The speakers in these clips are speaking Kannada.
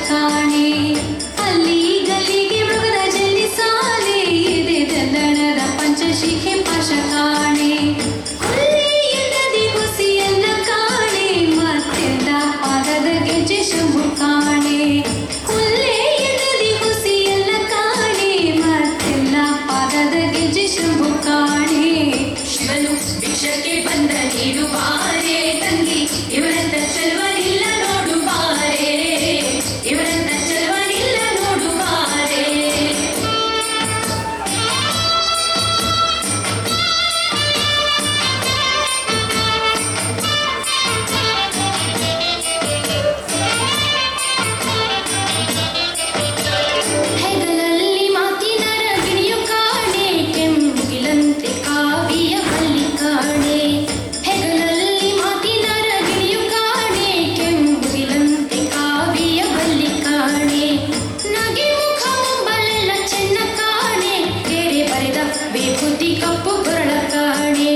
ಕಾಣೆ ಅಲ್ಲಿ ಗಲ್ಲಿಗೆ ಮೃಗದ ಜಲ್ಲಿ ಸಾಲೆ ಇದೆ ದಂಡನದ ಪಂಚಶಿಖೆ ಪಾಶ ಕಾಣೆ ಹುಲ್ಲಿಯಲ್ಲದೆ ಹುಸಿಯಲ್ಲ ಕಾಣೆ ಮತ್ತೆಲ್ಲ ಪಾದದ ಗೆಜ್ಜೆ ಶಂಭು ಕಾಣೆ ಹುಲ್ಲೆಯಲ್ಲದೆ ಹುಸಿಯಲ್ಲ ಕಾಣೆ ಮತ್ತೆಲ್ಲ ಪಾದದ ಗೆಜ್ಜೆ ಶಂಭು ಕಾಣೆ ಶಿವನು ಭಿಕ್ಷಕ್ಕೆ ಬಂದ ನೀಡುವಾರೆ ತಂಗಿ ಇವರಂತ ಚಲುವರಿಲ್ಲ ನೋಡುವಾರೆ ಇವರಂತ ಚಲುವರಿಲ್ಲ ನೋಡುವಾರೆ ಹೆಗಲಲ್ಲಿ ಮಾತಿನ ರಗಿಣಿಯು ಕಾಣೆ ಕೆಂಗಿಲಂತೆ ಕಾವಿಯ ಬಲ್ಲಿ ಕಾಣೆ ಹೆಗಲಲ್ಲಿ ಮಾತಿನ ರಗಿಣಿಯು ಕಾಣೆ ಕೆಂಗಿಲಂತೆ ಕಾವಿಯ ಬಲ್ಲಿ ಕಾಣೆ ನಗೆ ಮುಖ ಮುಂಬಲೆಲ್ಲ ಚೆನ್ನ ಕಾಣೆ ಬೇರೆ ಬರೆದ ವಿಭೂತಿ ಕಪ್ಪು ಕೊರಳ ಕಾಣೆ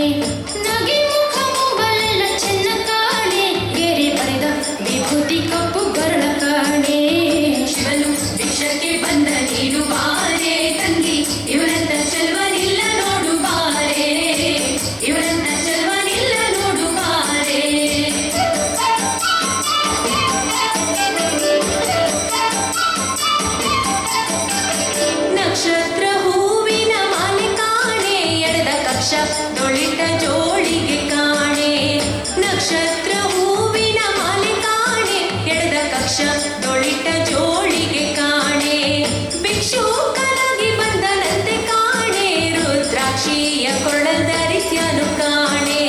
ನಗೆ ಮುಖ ಮುಂಬಲೆಲ್ಲ ಚೆನ್ನ ಕಾಣೆ ಬೇರೆ ಬರೆದ ವಿಭೂತಿ ಕಪ್ಪು ಕೊರಳ ಕಾಣೆ ಶಿವನು ಭಿಕ್ಷಕ್ಕೆ ಬಂದ ನೀಡುವಾರೆ ತಂಗಿ ಇವರಂತ ಚಲುವರಿಲ್ಲ ನೋಡುವಾರೆ ಇವರಂತ ಚಲುವರಿಲ್ಲ ನೋಡುವಾರೆ ನಕ್ಷತ್ರ ಹೂವಿನ ಮಾಲೆ ಕಾಣೆ ಎಳೆದ ಕಕ್ಷ ದೊಳಿಟ ಜೋಳಿಗೆ ಕಾಣೆ ನಕ್ಷತ್ರ ಹೂವಿನ ಮಾಲೆ ಕಾಣೆ ಎಳೆದ ಕಕ್ಷ ದೊಳಿಟ ಜೋಳಿಗೆ ಕಾಣೆ ಭಿಕ್ಷುಕನಾಗಿ ಬಂದನಂತೆ ಕಾಣೆ ರುದ್ರಾಕ್ಷಿಯ ಕೊಳಧರಿಸ್ಯನು ಕಾಣೆ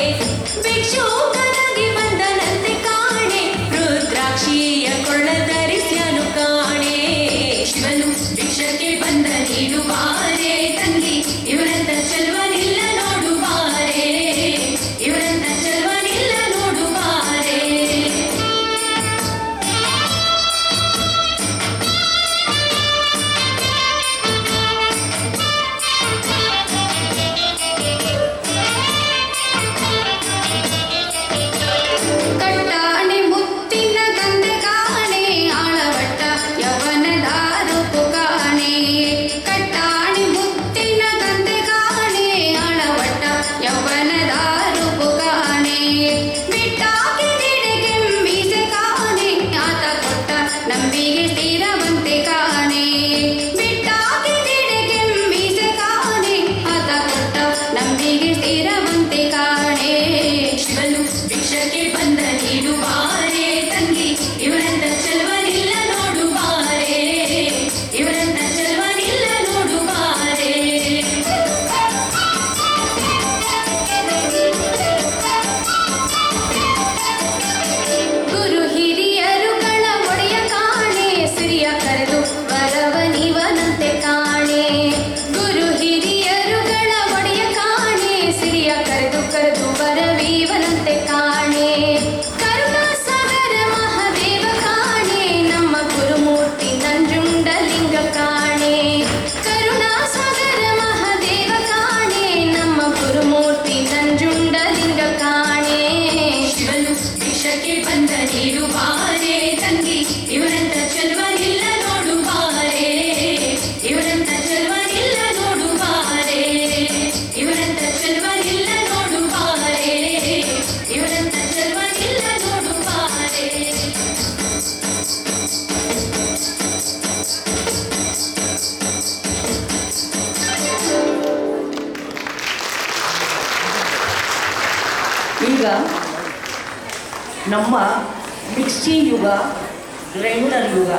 ಭಿಕ್ಷುಕನಾಗಿ ಬಂದನಂತೆ ಕಾಣೆ ರುದ್ರಾಕ್ಷಿಯ ಕೊಳಧರಿಸ್ಯನು ಕಾಣೆ ಶಿವನು ಭಿಕ್ಷಕ್ಕೆ ಬಂದ ನೀಡುವಾರೆ ತಂಗಿ ಇವರಂತ ಚಲುವರಿಲ್ಲ ನೋಡುವಾರೆ ಇವರಂತ ಚಲುವರಿಲ್ಲ ನೋಡುವಾರೆ ಕಟ್ಟಾಣೆ ಮುತ್ತಿನ ಗಂಧೆ ಕಾಣೆ ಆಳವಟ್ಟ ಯವನದ ರೂಪು ಕಾಣೆ ಕಟ್ಟಾಣೆ ಮುತ್ತಿನ ಗಂಧೆ ಕಾಣೆ ಆಳವಟ್ಟ ಯವನದ ರೂಪು ಕಾಣೆ ಬಿಟ್ಟಾಗಿ ದಿಡೆಗೆಂಬೀಸೆ ಕಾಣೆ ಆತ ಕೊಟ್ಟ ನಂಬಿಗೆ ಸ್ಥಿರವಂತೆ ಕಾಣೆ ಬಿಟ್ಟಾಗಿ ದಿಡೆಗೆಂಬೀಸೆ ಕಾಣೆ ಆತ ಕೊಟ್ಟ ನಂಬಿಗೆ ಸ್ಥಿರವಂತೆ ಕಾಣೆ ಶಿವನು ಭಿಕ್ಷಕ್ಕೆ ಬಂದ ನೀಡುವಾರೆ ತಂಗಿ ಇವರಂತ ಚಲುವರಿಲ್ಲ ನೋಡುವಾರೆ ಇವರಂತ ಚಲುವರಿಲ್ಲ ನೋಡುವಾರೆ ಗುರು ಹಿರಿಯರುಗಳ ಒಡೆಯ ಕಾಣೆ ಸಿರಿಯ ಕರೆದು ವರವ ನೀವನಂತೆ ಕಾಣೆ ಗುರು ಹಿರಿಯರುಗಳ ಒಡೆಯ ಕಾಣೆ ಸಿರಿಯ ಕರೆದು ವರವೀವನಂತೆ ಕಾಣೆ ಕರುಣಾಸಾಗರ ಮಹಾದೇವ ಕಾಣೆ ನಮ್ಮ ಗುರುಮೂರ್ತಿ ನಂಜುಂಡಲಿಂಗ ಕಾಣೆ ಕರುಣಾಸಾಗರ ಮಹಾದೇವ ಕಾಣೆ ನಮ್ಮ ಗುರುಮೂರ್ತಿ ನಂಜುಂಡಲಿಂಗ ಕಾಣೆ ಶಿವನು ಭಿಕ್ಷಕ್ಕೆ ಬಂದ ನೀಡುವಾರೆ ತಂಗಿ ಇವರಂತ ಚಲುವರಿಲ್ಲ ನೋಡುವಾರೆ ಇವರಂತ ಚಲುವರಿಲ್ಲ ನೋಡುವಾರೆ ಇವರಂತ ಚಲುವರಿಲ್ಲ ನೋಡುವಾರೆ ಇವರಂತ ಚಲುವರಿಲ್ಲ ನೋಡುವಾರೆ ಈಗ ನಮ್ಮ ಮಿಕ್ಸಿ ಯುಗ ಗ್ರೈಂಡರ್ ಯುಗ